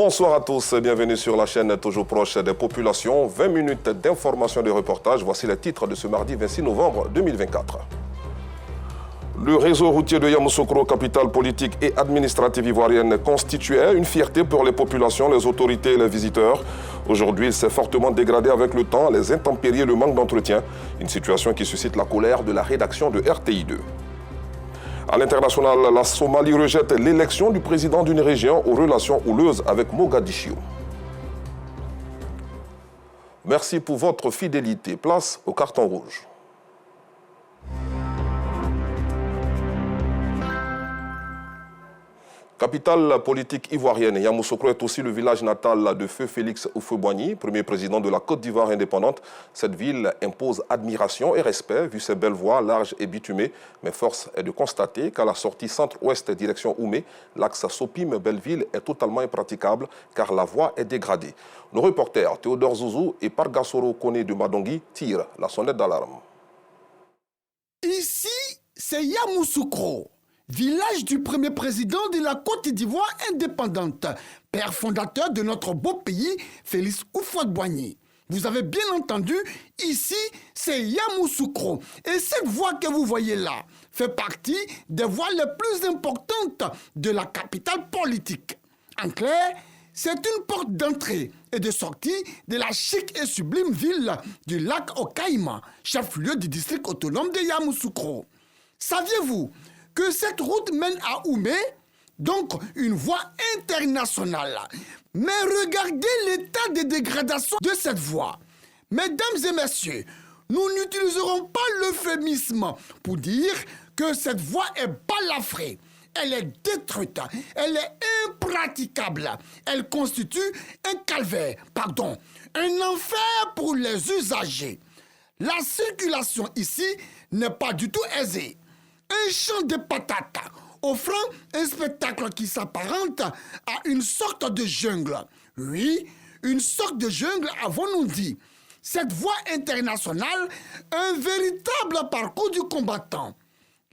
Bonsoir à tous, bienvenue sur la chaîne toujours proche des populations. 20 minutes d'information et de reportage. Voici les titres de ce mardi 26 novembre 2024. Le réseau routier de Yamoussoukro, capitale politique et administrative ivoirienne, constituait une fierté pour les populations, les autorités et les visiteurs. Aujourd'hui, il s'est fortement dégradé avec le temps, les intempéries et le manque d'entretien. Une situation qui suscite la colère de la rédaction de RTI2. À l'international, la Somalie rejette l'élection du président d'une région aux relations houleuses avec Mogadiscio. Merci pour votre fidélité. Place au carton rouge. Capitale politique ivoirienne, Yamoussoukro est aussi le village natal de Feu Félix Houphouët-Boigny, premier président de la Côte d'Ivoire indépendante. Cette ville impose admiration et respect, vu ses belles voies larges et bitumées. Mais force est de constater qu'à la sortie centre-ouest direction Oumé, l'axe Sopim-Belleville est totalement impraticable car la voie est dégradée. Nos reporters Théodore Zouzou et Pargassoro Kone de Madongui tirent la sonnette d'alarme. Ici, c'est Yamoussoukro, village du premier président de la Côte d'Ivoire indépendante, père fondateur de notre beau pays, Félix Houphouët-Boigny. Vous avez bien entendu, ici, c'est Yamoussoukro. Et cette voie que vous voyez là fait partie des voies les plus importantes de la capitale politique. En clair, c'est une porte d'entrée et de sortie de la chic et sublime ville du lac Okaïma, chef-lieu du district autonome de Yamoussoukro. Saviez-vous que cette route mène à Oumé, donc une voie internationale? Mais regardez l'état de dégradation de cette voie. Mesdames et messieurs, nous n'utiliserons pas l'euphémisme pour dire que cette voie est balafrée. Elle est détruite, elle est impraticable. Elle constitue un calvaire, un enfer pour les usagers. La circulation ici n'est pas du tout aisée. Un champ de patates, offrant un spectacle qui s'apparente à une sorte de jungle. Oui, une sorte de jungle, avons-nous dit. Cette voie internationale, un véritable parcours du combattant.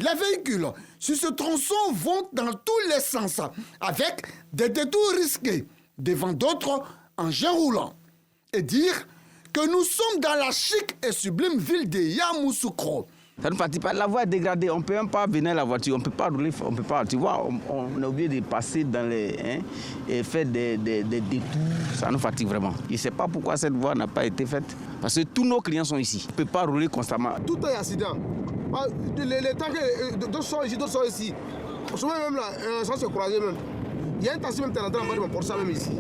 Les véhicules sur ce tronçon vont dans tous les sens, avec des détours risqués, devant d'autres engins roulants. Et dire que nous sommes dans la chic et sublime ville de Yamoussoukro. Ça ne fatigue pas, la voie est dégradée, on ne peut même pas venir la voiture, on ne peut pas rouler, on peut pas, tu vois, on est obligé de passer dans les... et faire des détours, ça nous fatigue vraiment. Je ne sais pas pourquoi cette voie n'a pas été faite, parce que tous nos clients sont ici, on ne peut pas rouler constamment. Tout est accident. Les temps que d'autres sont ici, d'autres sont ici. On se met même là, sans se croiser même. Il y a un taxi même qui est en train de me porter ça même ici.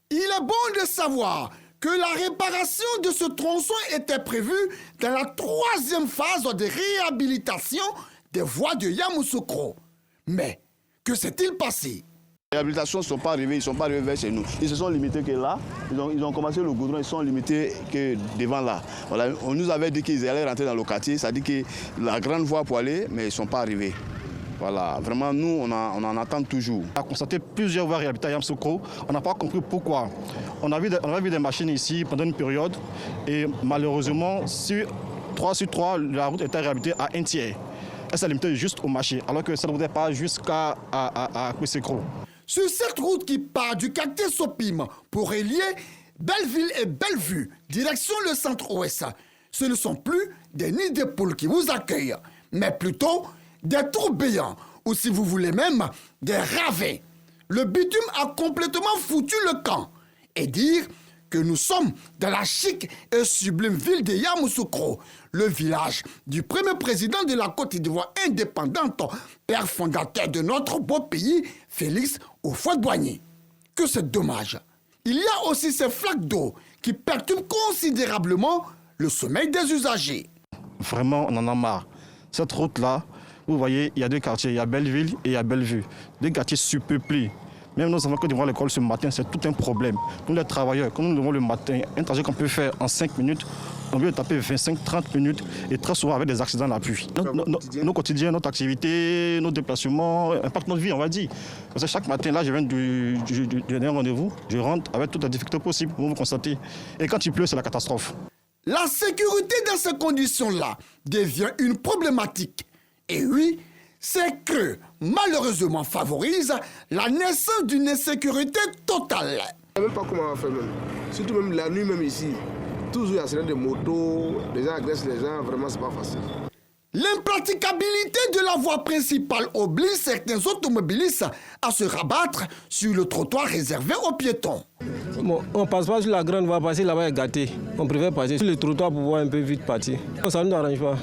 Il est bon de savoir que la réparation de ce tronçon était prévue dans la 3e phase de réhabilitation des voies de Yamoussoukro. Mais que s'est-il passé? Les réhabilitations ne sont pas arrivées, ils ne sont pas arrivés vers chez nous. Ils se sont limités que là, ils ont commencé le goudron, ils sont limités que devant là. Voilà, on nous avait dit qu'ils allaient rentrer dans le quartier, ça dit que la grande voie pour aller, mais ils ne sont pas arrivés. Voilà, vraiment, nous, on en attend toujours. On a constaté plusieurs voies réhabilitées à Yamoussoukro. On n'a pas compris pourquoi. On a vu des machines ici pendant une période et malheureusement, 3 sur 3, la route était réhabilitée à un tiers. Elle s'est limitée juste au marché, alors que ça ne route pas jusqu'à Yamoussoukro. Sur cette route qui part du quartier Sopim pour relier Belleville et Bellevue, direction le centre-ouest, ce ne sont plus des nids de poules qui vous accueillent, mais plutôt des tourbillons, ou si vous voulez même, des ravins. Le bitume a complètement foutu le camp. Et dire que nous sommes dans la chic et sublime ville de Yamoussoukro, le village du premier président de la Côte d'Ivoire indépendante, père fondateur de notre beau pays, Félix Houphouët-Boigny. Que c'est dommage. Il y a aussi ces flaques d'eau qui perturbent considérablement le sommeil des usagers. Vraiment, on en a marre. Cette route-là, vous voyez, il y a 2 quartiers, il y a Belleville et il y a Bellevue. 2 quartiers surpeuplés. Même nos enfants qui vont à l'école ce matin, c'est tout un problème. Nous les travailleurs, quand nous devons le matin, un trajet qu'on peut faire en 5 minutes, on veut taper 25-30 minutes et très souvent avec des accidents à l'appui. Nos quotidiens, notre activité, nos déplacements impactent notre vie, on va dire. Parce que chaque matin, là, je viens du dernier rendez-vous, je rentre avec toutes les difficultés possibles, vous constatez. Et quand il pleut, c'est la catastrophe. La sécurité dans ces conditions-là devient une problématique. Et oui, c'est creux malheureusement favorise la naissance d'une insécurité totale. Je ne sais même pas comment on va faire même. Surtout même la nuit même ici. Toujours il y a accident de moto, les gens agressent les gens, vraiment c'est pas facile. L'impraticabilité de la voie principale oblige certains automobilistes à se rabattre sur le trottoir réservé aux piétons. Bon, on ne passe pas sur la grande voie, passer là-bas est gâté. On préfère passer sur le trottoir pour pouvoir un peu vite partir. Ça ne nous arrange pas,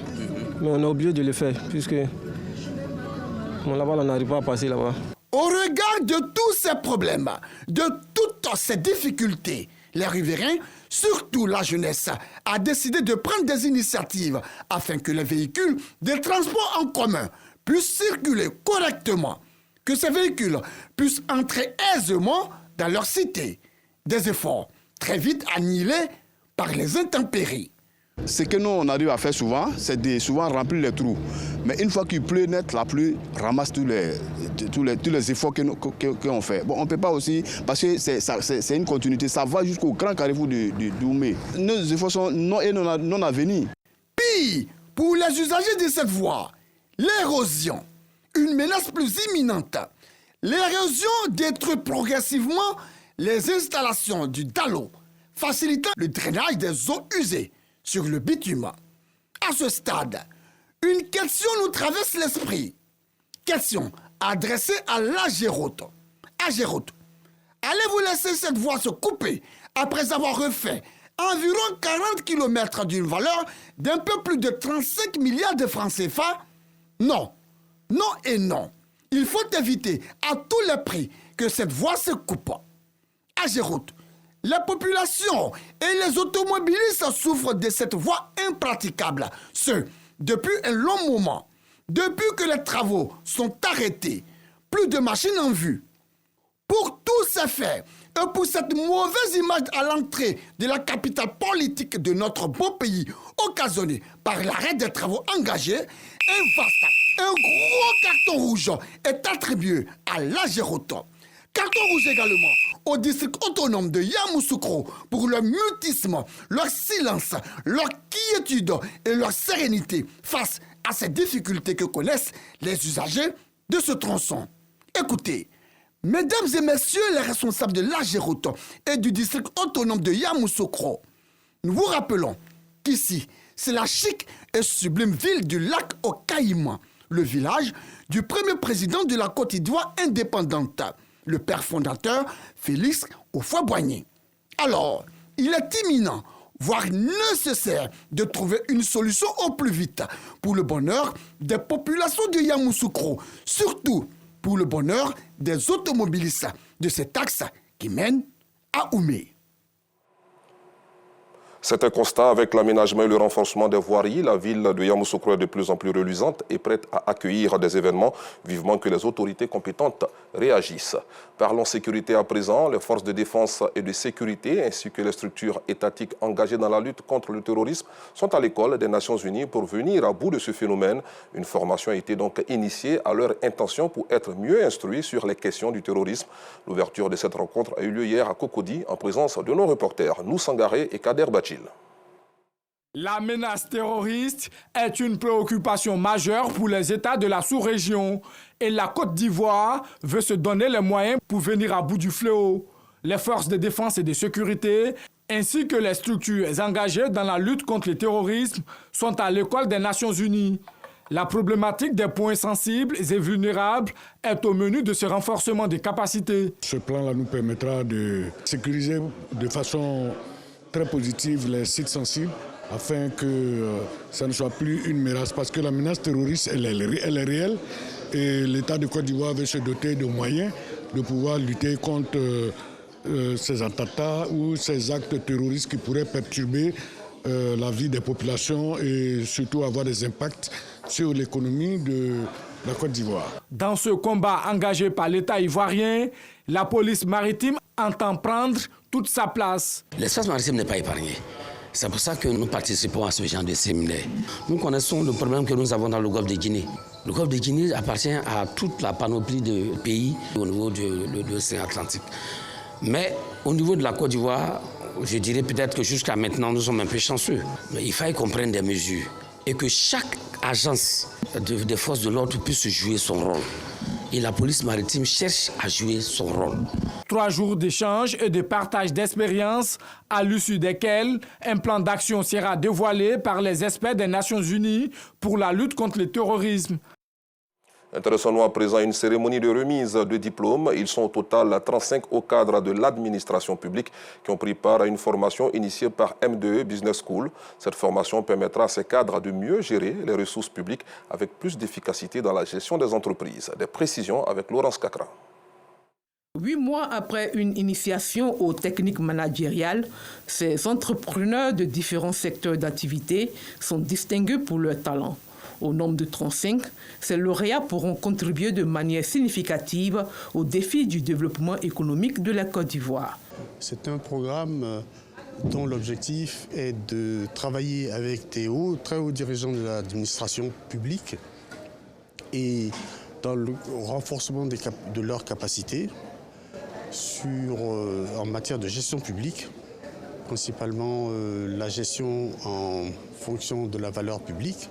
mais on est obligé de le faire puisque là-bas on n'arrive pas à passer là-bas. Au regard de tous ces problèmes, de toutes ces difficultés, les riverains, surtout la jeunesse, a décidé de prendre des initiatives afin que les véhicules des transports en commun puissent circuler correctement, que ces véhicules puissent entrer aisément dans leur cité. Des efforts très vite annihilés par les intempéries. Ce que nous on arrive à faire souvent, c'est de souvent remplir les trous. Mais une fois qu'il pleut net, la pluie ramasse tous les efforts qu'on fait. Bon, on ne peut pas aussi, parce que c'est une continuité, ça va jusqu'au grand carrefour de Doumé. Nos efforts sont non à venir. Pire, pour les usagers de cette voie, l'érosion, une menace plus imminente. L'érosion détruit progressivement les installations du DALO, facilitant le drainage des eaux usées sur le bitume. À ce stade, une question nous traverse l'esprit. Question adressée à l'Agéroute. Agéroute, allez-vous laisser cette voie se couper après avoir refait environ 40 km d'une valeur d'un peu plus de 35 milliards de francs CFA? Non, non et non. Il faut éviter à tous les prix que cette voie se coupe. Agéroute, la population et les automobilistes souffrent de cette voie impraticable. Depuis un long moment. Depuis que les travaux sont arrêtés, plus de machines en vue. Pour tous ces faits et pour cette mauvaise image à l'entrée de la capitale politique de notre beau pays, occasionnée par l'arrêt des travaux engagés, un gros carton rouge est attribué à l'Agéroute. Carton rouge également au district autonome de Yamoussoukro pour leur mutisme, leur silence, leur quiétude et leur sérénité face à ces difficultés que connaissent les usagers de ce tronçon. Écoutez, mesdames et messieurs les responsables de l'Agéroute et du district autonome de Yamoussoukro, nous vous rappelons qu'ici, c'est la chic et sublime ville du lac au Caïman, le village du premier président de la Côte d'Ivoire indépendante, le père fondateur Félix Houphouët-Boigny. Alors, il est imminent, voire nécessaire, de trouver une solution au plus vite pour le bonheur des populations de Yamoussoukro, surtout pour le bonheur des automobilistes de cet axe qui mène à Oumé. C'est un constat. Avec l'aménagement et le renforcement des voiries, la ville de Yamoussoukro est de plus en plus reluisante et prête à accueillir des événements. Vivement que les autorités compétentes réagissent. Parlons sécurité à présent. Les forces de défense et de sécurité ainsi que les structures étatiques engagées dans la lutte contre le terrorisme sont à l'école des Nations Unies pour venir à bout de ce phénomène. Une formation a été donc initiée à leur intention pour être mieux instruits sur les questions du terrorisme. L'ouverture de cette rencontre a eu lieu hier à Cocody en présence de nos reporters Noussangaré et Kader Bachil. La menace terroriste est une préoccupation majeure pour les États de la sous-région et la Côte d'Ivoire veut se donner les moyens pour venir à bout du fléau. Les forces de défense et de sécurité ainsi que les structures engagées dans la lutte contre le terrorisme sont à l'école des Nations Unies. La problématique des points sensibles et vulnérables est au menu de ce renforcement des capacités. Ce plan-là nous permettra de sécuriser de façon très positive les sites sensibles, afin que ça ne soit plus une menace, parce que la menace terroriste, elle est réelle et l'État de Côte d'Ivoire veut se doter de moyens de pouvoir lutter contre ces attentats ou ces actes terroristes qui pourraient perturber la vie des populations et surtout avoir des impacts sur l'économie de la Côte d'Ivoire. Dans ce combat engagé par l'État ivoirien, la police maritime entend prendre toute sa place. L'espace maritime n'est pas épargné. C'est pour ça que nous participons à ce genre de séminaire. Nous connaissons le problème que nous avons dans le golfe de Guinée. Le golfe de Guinée appartient à toute la panoplie de pays au niveau de l'océan Atlantique. Mais au niveau de la Côte d'Ivoire, je dirais peut-être que jusqu'à maintenant, nous sommes un peu chanceux. Mais il fallait qu'on prenne des mesures et que chaque agence des forces de l'ordre puisse jouer son rôle. Et la police maritime cherche à jouer son rôle. 3 jours d'échanges et de partage d'expériences, à l'issue desquels un plan d'action sera dévoilé par les experts des Nations Unies pour la lutte contre le terrorisme. Intéressons-nous à présent à une cérémonie de remise de diplômes. Ils sont au total 35 au cadre de l'administration publique qui ont pris part à une formation initiée par M2E Business School. Cette formation permettra à ces cadres de mieux gérer les ressources publiques avec plus d'efficacité dans la gestion des entreprises. Des précisions avec Laurence Kakra. 8 mois après une initiation aux techniques managériales, ces entrepreneurs de différents secteurs d'activité sont distingués pour leur talent. Au nombre de 35, ces lauréats pourront contribuer de manière significative aux défis du développement économique de la Côte d'Ivoire. C'est un programme dont l'objectif est de travailler avec des très hauts dirigeants de l'administration publique et dans le renforcement de leurs capacités en matière de gestion publique, principalement la gestion en fonction de la valeur publique,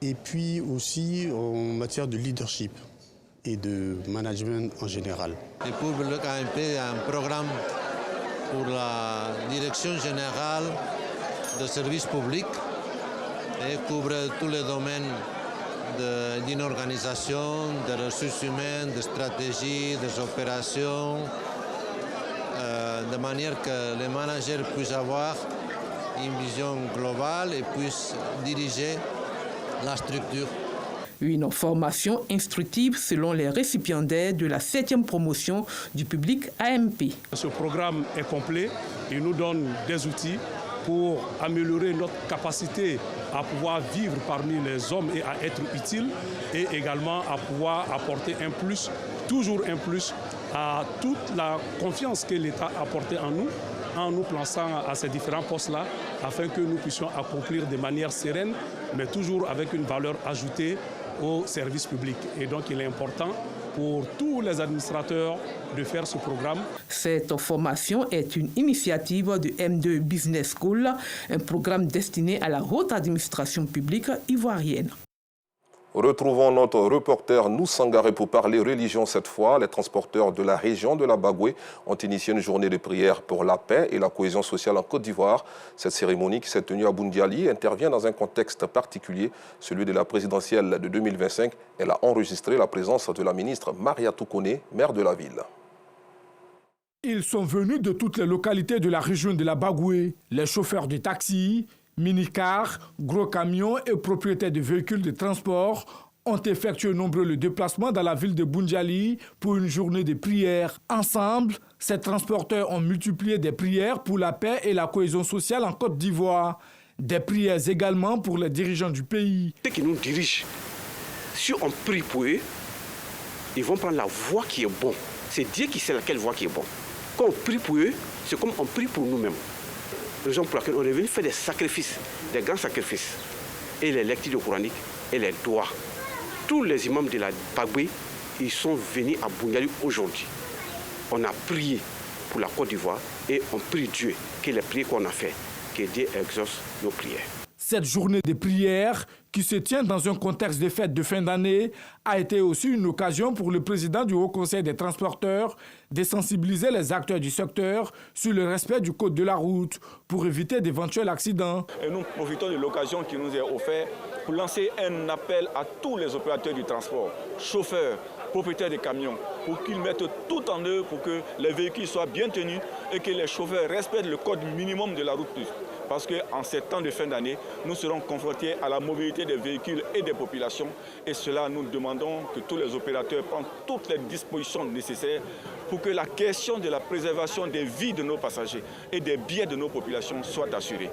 et puis aussi en matière de leadership et de management en général. Et pour le KMP, il y a un programme pour la direction générale de services publics et couvre tous les domaines d'une organisation, de ressources humaines, de stratégie, des opérations, de manière que les managers puissent avoir une vision globale et puissent diriger la structure. Une formation instructive selon les récipiendaires de la 7e promotion du public AMP. Ce programme est complet. Il nous donne des outils pour améliorer notre capacité à pouvoir vivre parmi les hommes et à être utile, et également à pouvoir apporter un plus, toujours un plus, à toute la confiance que l'État a apportée en nous plaçant à ces différents postes-là, afin que nous puissions accomplir de manière sereine, mais toujours avec une valeur ajoutée au service public. Et donc il est important pour tous les administrateurs de faire ce programme. Cette formation est une initiative de M2 Business School, un programme destiné à la haute administration publique ivoirienne. Retrouvons notre reporter Noussangare pour parler religion cette fois. Les transporteurs de la région de la Bagoué ont initié une journée de prière pour la paix et la cohésion sociale en Côte d'Ivoire. Cette cérémonie qui s'est tenue à Boundiali intervient dans un contexte particulier, celui de la présidentielle de 2025. Elle a enregistré la présence de la ministre Mariatou Koné, maire de la ville. Ils sont venus de toutes les localités de la région de la Bagoué. Les chauffeurs de taxi, minicars, gros camions et propriétaires de véhicules de transport ont effectué nombreux déplacements dans la ville de Boundiali pour une journée de prière. Ensemble, ces transporteurs ont multiplié des prières pour la paix et la cohésion sociale en Côte d'Ivoire. Des prières également pour les dirigeants du pays. Ceux qui nous dirigent, si on prie pour eux, ils vont prendre la voie qui est bonne. C'est Dieu qui sait laquelle voie qui est bonne. Quand on prie pour eux, c'est comme on prie pour nous-mêmes. Raison pour laquelle on est venu faire des sacrifices, des grands sacrifices. Et les lectures coraniques et les doigts. Tous les imams de la Bagoué, ils sont venus à Boundiali aujourd'hui. On a prié pour la Côte d'Ivoire et on prie Dieu que les prières qu'on a faites, que Dieu exauce nos prières. Cette journée de prière, qui se tient dans un contexte de fête de fin d'année, a été aussi une occasion pour le président du Haut Conseil des transporteurs de sensibiliser les acteurs du secteur sur le respect du code de la route pour éviter d'éventuels accidents. Et nous profitons de l'occasion qui nous est offerte pour lancer un appel à tous les opérateurs du transport, chauffeurs, propriétaires de camions, pour qu'ils mettent tout en œuvre pour que les véhicules soient bien tenus et que les chauffeurs respectent le code minimum de la route. Parce qu'en ces temps de fin d'année, nous serons confrontés à la mobilité des véhicules et des populations. Et cela, nous demandons que tous les opérateurs prennent toutes les dispositions nécessaires pour que la question de la préservation des vies de nos passagers et des biens de nos populations soit assurée.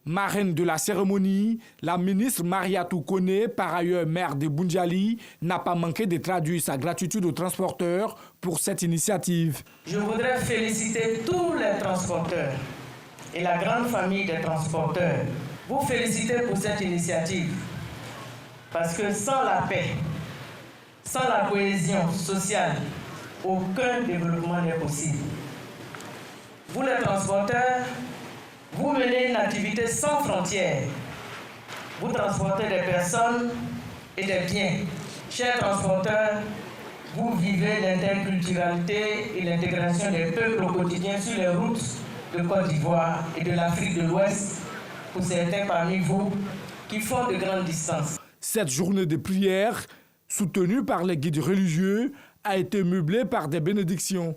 Marraine de la cérémonie, la ministre Mariatou Koné, par ailleurs maire de Boundiali, n'a pas manqué de traduire sa gratitude aux transporteurs pour cette initiative. Je voudrais féliciter tous les transporteurs et la grande famille des transporteurs. Vous féliciter pour cette initiative. Parce que sans la paix, sans la cohésion sociale, aucun développement n'est possible. Vous les transporteurs, vous menez une activité sans frontières. Vous transportez des personnes et des biens. Chers transporteurs, vous vivez l'interculturalité et l'intégration des peuples au quotidien sur les routes de Côte d'Ivoire et de l'Afrique de l'Ouest, pour certains parmi vous qui font de grandes distances. Cette journée de prière, soutenue par les guides religieux, a été meublée par des bénédictions.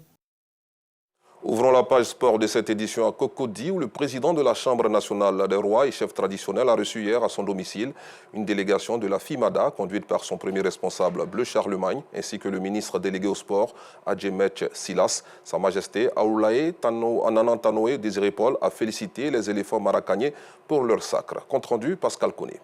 Ouvrons la page sport de cette édition à Cocody, où le président de la Chambre nationale des rois et chef traditionnel a reçu hier à son domicile une délégation de la FIMADA, conduite par son premier responsable Bleu Charlemagne, ainsi que le ministre délégué au sport, Adjemetch Silas. Sa Majesté Aoulaye Ananan Tanoé Désiré Paul a félicité les éléphants maracaniers pour leur sacre. Compte rendu, Pascal Koné.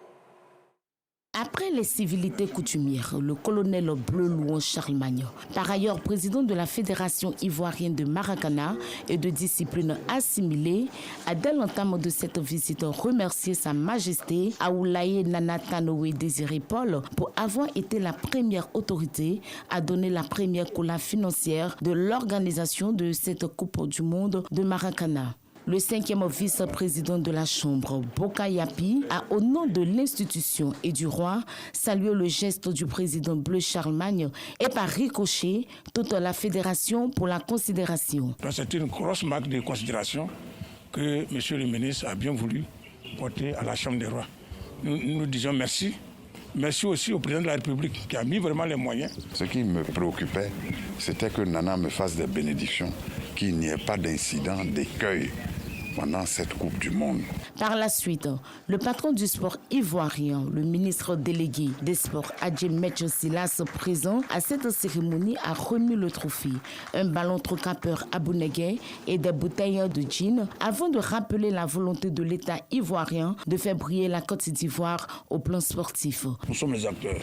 Après les civilités coutumières, le colonel Bleu Louan Charlemagne, par ailleurs président de la Fédération ivoirienne de Maracana et de discipline assimilée, a dès l'entame de cette visite remercié Sa Majesté Aoulaye Nana Tanoé Désiré Paul pour avoir été la première autorité à donner la première cola financière de l'organisation de cette Coupe du Monde de Maracana. Le 5e vice-président de la Chambre, Boka Yapi, a, au nom de l'institution et du roi, salué le geste du président Bleu Charlemagne et par ricochet toute la fédération pour la considération. C'est une grosse marque de considération que M. le ministre a bien voulu porter à la Chambre des rois. Nous disons merci. Merci aussi au président de la République qui a mis vraiment les moyens. Ce qui me préoccupait, c'était que Nana me fasse des bénédictions, qu'il n'y ait pas d'incident, d'écueil pendant cette Coupe du Monde. Par la suite, le patron du sport ivoirien, le ministre délégué des sports Adjemetch Silas, présent à cette cérémonie, a remis le trophée, un ballon trocapeur à Bouneguet et des bouteilles de gin, avant de rappeler la volonté de l'État ivoirien de faire briller la Côte d'Ivoire au plan sportif. Nous sommes les acteurs,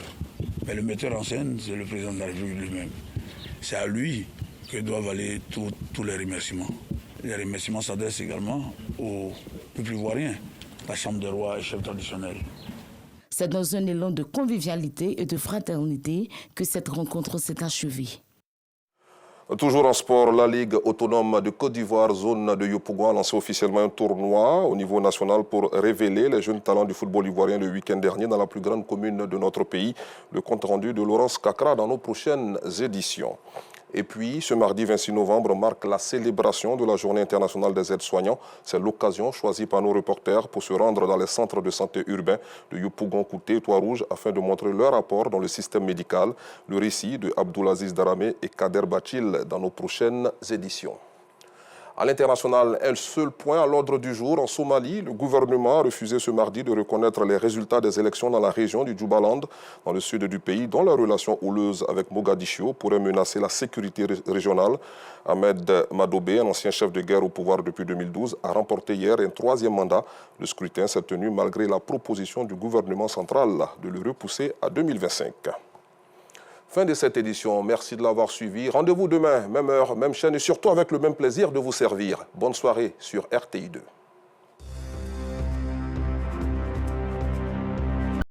mais le metteur en scène, c'est le président de la République lui-même. C'est à lui que doivent aller tous les remerciements. Les remerciements s'adressent également au peuple ivoirien, la Chambre des rois et chefs traditionnels. C'est dans un élan de convivialité et de fraternité que cette rencontre s'est achevée. Toujours en sport, la Ligue autonome de Côte d'Ivoire, zone de Yopougon, a lancé officiellement un tournoi au niveau national pour révéler les jeunes talents du football ivoirien le week-end dernier dans la plus grande commune de notre pays. Le compte rendu de Laurence Kakra dans nos prochaines éditions. Et puis, ce mardi 26 novembre marque la célébration de la Journée internationale des aides-soignants. C'est l'occasion choisie par nos reporters pour se rendre dans les centres de santé urbains de Yopougon, Kouté et Trois-Rouges afin de montrer leur apport dans le système médical. Le récit de Abdoulaziz Daramé et Kader Bachil dans nos prochaines éditions. À l'international, un seul point à l'ordre du jour. En Somalie, le gouvernement a refusé ce mardi de reconnaître les résultats des élections dans la région du Jubaland, dans le sud du pays, dont la relation houleuse avec Mogadiscio pourrait menacer la sécurité régionale. Ahmed Madobé, un ancien chef de guerre au pouvoir depuis 2012, a remporté hier un 3e mandat. Le scrutin s'est tenu malgré la proposition du gouvernement central de le repousser à 2025. Fin de cette édition, merci de l'avoir suivi. Rendez-vous demain, même heure, même chaîne et surtout avec le même plaisir de vous servir. Bonne soirée sur RTI2.